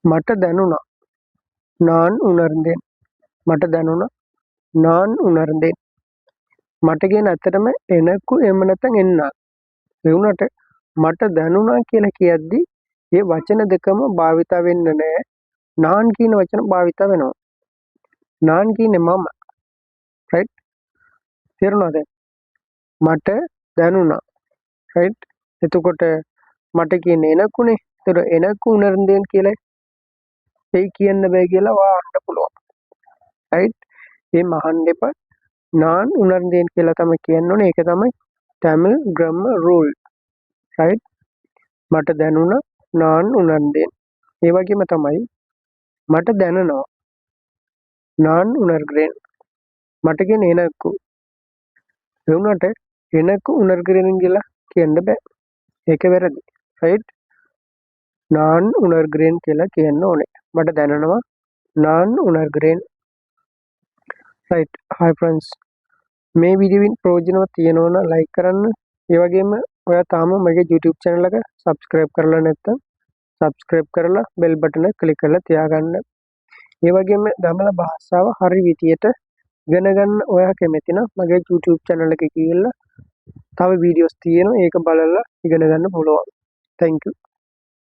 මට දැනුණා நான் උනර්ந்தேன் මට දැනුණා நான் උනර්ந்தேன் මට කියන ඇත්තටම එනකු එහෙම නැත්නම් එන්න ඒ වුණාට මට දැනුණා කියලා කියද්දි ඒ වචන දෙකම භාවිත වෙන්නේ නැහැ நான் කියන වචන භාවිත වෙනවා நான் කියන්නේ මම right තේරුණාද මට දැනුණා right එතකොට මට කියන්නේ එනකුනේ ඒතර එනකු උනර්ந்தேன் කියලා ඒ කියන්න බෑ කියලා වාන්න පුළුවන් right මේ මහන්න එපා நான் උනර්ந்தேன் කියලා තමයි කියන්න ඕනේ ඒක තමයි Tamil grammar rule right මට දැනුණා நான் උනර්ந்தேன் ඒ වගේම තමයි මට දැනනවා நான் உணர்கிறேன் මට කියන්නේ එනකු ඒ වුණාට එනකු උනර්கிறேன் කියලා කියන්න බෑ ඒක වැරදි right நான் உணர்கிறேன் කියලා කියන්න ඕනේ මට දැනනවා நான் உணர்கிறேன் right hi friends මේ වීඩියෝවෙන් ප්‍රයෝජනවත් තියෙනවා නම් like කරන්න ඒ වගේම ඔයා තාම මගේ YouTube channel එක subscribe කරලා නැත්නම් subscribe කරලා bell button එක click කරලා තියාගන්න ඒ වගේම දමල භාෂාව හරි විදියට ඉගෙන ගන්න ඔයා කැමති නම් මගේ YouTube channel එකේ ගිහිල්ලා තව videos තියෙනවා ඒක බලලා ඉගෙන ගන්න පුළුවන් thank you